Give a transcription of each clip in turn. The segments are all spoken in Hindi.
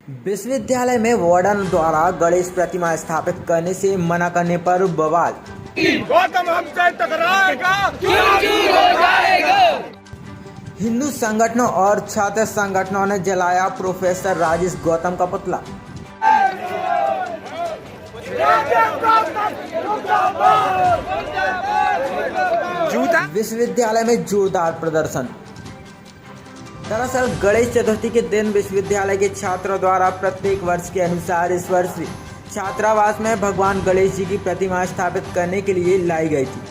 विश्वविद्यालय में वार्डन द्वारा गणेश प्रतिमा स्थापित करने से मना करने पर बवाल। गौतम हमसे टकराएगा, चूर हो जाएगा। हिंदू संगठनों और छात्र संगठनों ने जलाया प्रोफेसर राजेश गौतम का पुतला। विश्वविद्यालय में जोरदार प्रदर्शन। दरअसल गणेश चतुर्थी के दिन विश्वविद्यालय के छात्रों द्वारा प्रत्येक वर्ष के अनुसार इस वर्ष भी छात्रावास में भगवान गणेश जी की प्रतिमा स्थापित करने के लिए लाई गई थी,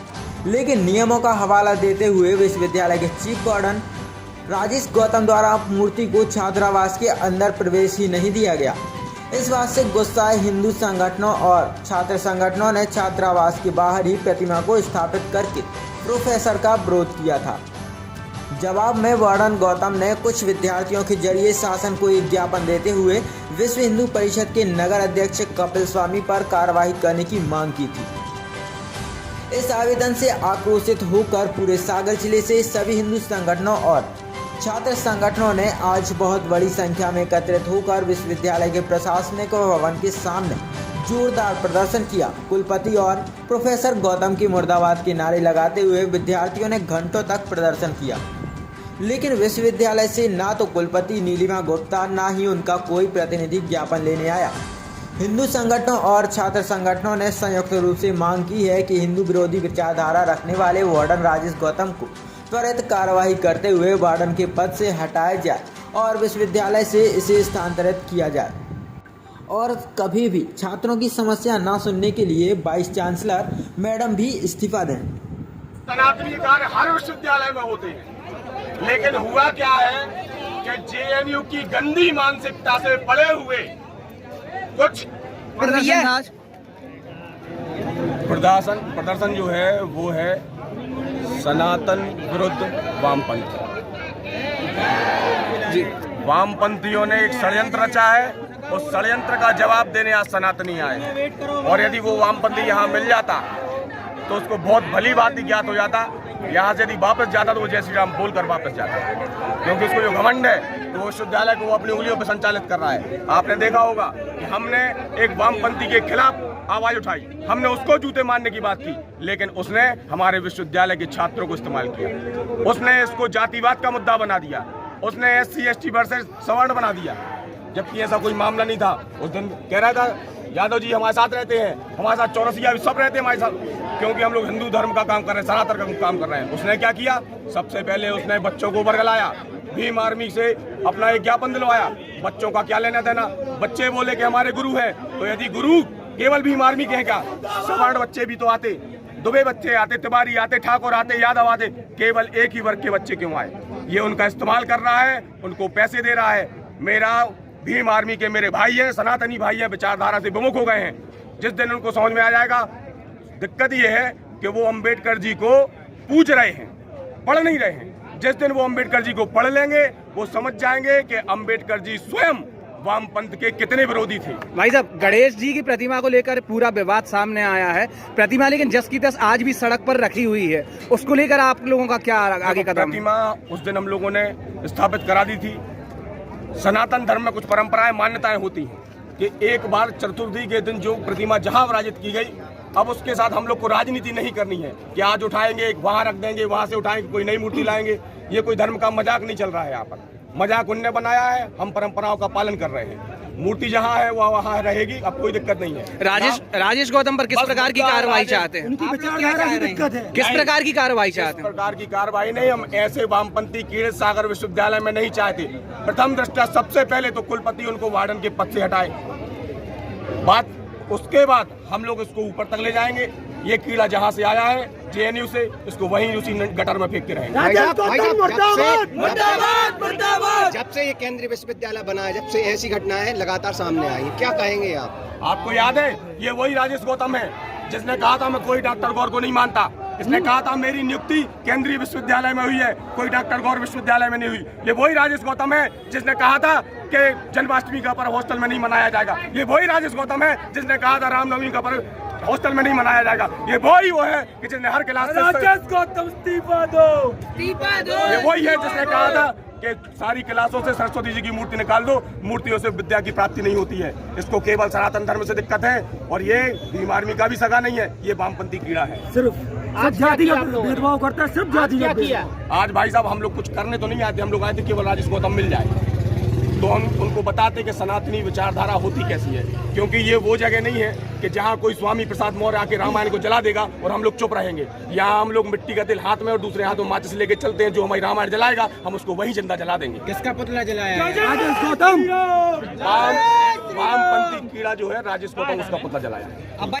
लेकिन नियमों का हवाला देते हुए विश्वविद्यालय के चीफ वार्डन राजेश गौतम द्वारा मूर्ति को छात्रावास के अंदर प्रवेश ही नहीं दिया गया। इस बात से गुस्साए हिंदू संगठनों और छात्र संगठनों ने छात्रावास के बाहर ही प्रतिमा को स्थापित करके प्रोफेसर का विरोध किया था। जवाब में वार्डन गौतम ने कुछ विद्यार्थियों के जरिए शासन को एक ज्ञापन देते हुए विश्व हिंदू परिषद के नगर अध्यक्ष कपिल स्वामी पर कार्रवाई करने की मांग की थी। इस आवेदन से आक्रोशित होकर पूरे सागर जिले से सभी हिंदू संगठनों और छात्र संगठनों ने आज बहुत बड़ी संख्या में एकत्रित होकर विश्वविद्यालय के प्रशासनिक भवन के सामने जोरदार प्रदर्शन किया। कुलपति और प्रोफेसर गौतम की मुर्दाबाद के नारे लगाते हुए विद्यार्थियों ने घंटों तक प्रदर्शन किया, लेकिन विश्वविद्यालय से ना तो कुलपति नीलिमा गुप्ता ना ही उनका कोई प्रतिनिधि ज्ञापन लेने आया। हिंदू संगठनों और छात्र संगठनों ने संयुक्त रूप से मांग की है कि हिंदू विरोधी विचारधारा रखने वाले वार्डन राजेश गौतम को त्वरित कार्रवाई करते हुए वार्डन के पद से हटाया जाए और विश्वविद्यालय से इसे स्थानांतरित किया जाए और कभी भी छात्रों की समस्या न सुनने के लिए वाइस चांसलर मैडम भी इस्तीफा दें। सनातनी कार्य हर विश्वविद्यालय में होते हैं, लेकिन हुआ क्या है कि जेएनयू की गंदी मानसिकता से पड़े हुए कुछ प्रदर्शन जो है वो है सनातन विरुद्ध वामपंथ जी। वामपंथियों ने एक षड्यंत्र रचा है, उस षड्यंत्र का जवाब देने आज सनातनी आए, और यदि वो वामपंथी यहाँ मिल जाता तो उसको बहुत भली बात ही ज्ञात हो जाता। यहाँ से यदि वापस जाता तो वो जय श्री राम बोलकर वापस जाता, क्योंकि उसको जो घमंड है तो वो विश्वविद्यालय को वो अपनी उंगलियों पर संचालित कर रहा है। आपने देखा होगा कि हमने एक वामपंथी के खिलाफ आवाज उठाई, हमने उसको जूते मारने की बात की, लेकिन उसने हमारे विश्वविद्यालय के छात्रों को इस्तेमाल किया। उसने इसको जातिवाद का मुद्दा बना दिया, उसने SC ST वर्सेस सवर्ण बना दिया, जबकि ऐसा कोई मामला नहीं था। उस दिन कह रहा था यादव जी हमारे साथ रहते हैं, हमारे साथ चौरसिया भी सब रहते हैं हमारे साथ, क्योंकि हम लोग हिंदू धर्म का काम कर रहे हैं, सनातन का काम कर रहे हैं। उसने क्या किया, सबसे पहले उसने बच्चों को बरगलाया, भीम आर्मी से अपना एक ज्ञापन दिलवाया। बच्चों का क्या लेना देना, बच्चे बोले कि हमारे गुरु हैं, तो यदि गुरु केवल भीम आर्मी के हैं क्या, सवर्ण बच्चे भी तो आते, दुबे बच्चे आते, तिवारी आते, ठाकुर आते, यादव आते, केवल एक ही वर्ग के बच्चे क्यों आए? ये उनका इस्तेमाल कर रहा है, उनको पैसे दे रहा है। मेरा भीम आर्मी के मेरे भाई हैं, सनातनी भाई हैं, विचारधारा से विमुख हो गए हैं। जिस दिन उनको समझ में आ जाएगा, दिक्कत ये है कि वो अंबेडकर जी को पूज रहे हैं, पढ़ नहीं रहे हैं। जिस दिन वो अंबेडकर जी को पढ़ लेंगे, वो समझ जाएंगे कि अंबेडकर जी स्वयं वामपंथ के कितने विरोधी थे। भाई साहब, गणेश जी की प्रतिमा को लेकर पूरा विवाद सामने आया है। प्रतिमा लेकिन जस की तस आज भी सड़क पर रखी हुई है, उसको लेकर आप लोगों का क्या आगे कदम? प्रतिमा उस दिन हम लोगों ने स्थापित करा दी थी। सनातन धर्म में कुछ परंपराएं मान्यताएं होती हैं कि एक बार चतुर्थी के दिन जो प्रतिमा जहां विराजित की गई, अब उसके साथ हम लोग को राजनीति नहीं करनी है कि आज उठाएंगे वहां रख देंगे, वहां से उठाएंगे कोई नई मूर्ति लाएंगे। ये कोई धर्म का मजाक नहीं चल रहा है। यहाँ पर मजाक उनने बनाया है, हम परंपराओं का पालन कर रहे हैं। मूर्ति जहाँ है वह वहाँ रहेगी, अब कोई दिक्कत नहीं है। राजेश गौतम पर किस प्रकार की कार्रवाई चाहते हैं? उनकी विचारधारा की दिक्कत है। किस प्रकार की कार्रवाई चाहते हैं? इस प्रकार की कार्रवाई नहीं, हम ऐसे वामपंथी कीड़े सागर विश्वविद्यालय में नहीं चाहते। प्रथम दृष्टया सबसे पहले तो कुलपति उनको वार्डन के पद से हटाए, बात उसके बाद हम लोग इसको ऊपर तक ले जाएंगे। ये कीड़ा जहाँ से आया है JNU से, इसको वहीं उसी गटर में फेंकते रहेंगे। जब से ये केंद्रीय विश्वविद्यालय बना है, जब से ऐसी घटनाएं लगातार सामने आई, क्या कहेंगे आप? आपको याद है, ये वही राजेश गौतम है जिसने कहा था मैं कोई डॉक्टर गौर को नहीं मानता। इसने कहा था मेरी नियुक्ति केंद्रीय विश्वविद्यालय में हुई है, कोई डॉक्टर गौर विश्वविद्यालय में नहीं हुई। ये वही राजेश गौतम है जिसने कहा था कि जन्माष्टमी का पर्व हॉस्टल में नहीं मनाया जाएगा। ये वही राजेश गौतम है जिसने कहा था रामनवमी का पर्व हॉस्टल में नहीं मनाया जाएगा। ये वही वो है कि जिसने हर क्लास से राजेश गौतम इस्तीफा दो। ये वही है जिसने कहा था कि सारी क्लासों से सरस्वती जी की मूर्ति निकाल दो, मूर्तियों से विद्या की प्राप्ति नहीं होती है। इसको केवल सनातन धर्म से दिक्कत है और ये भीम आर्मी का भी सगा नहीं है, ये वामपंथी कीड़ा है। सिर्फ जातिगत भेदभाव करता है, सिर्फ जातिगत। आज भाई साहब हम लोग कुछ करने तो नहीं आते, हम लोग आए थे केवल राजेश गौतम मिल जाए तो हम उनको बताते कि सनातनी विचारधारा होती कैसी है, क्योंकि ये वो जगह नहीं है कि जहाँ कोई स्वामी प्रसाद मौर्य आके रामायण को जला देगा और हम लोग चुप रहेंगे। यहाँ हम लोग मिट्टी का तिल हाथ में और दूसरे हाथ में माचिस लेके चलते हैं, जो हमारी रामायण जलाएगा हम उसको वही जिंदा जला देंगे। किसका पुतला जलाया है? राजेश गौतम। वामपंथी कीड़ा जो है राजेश गौतम, उसका पुतला जलाया है।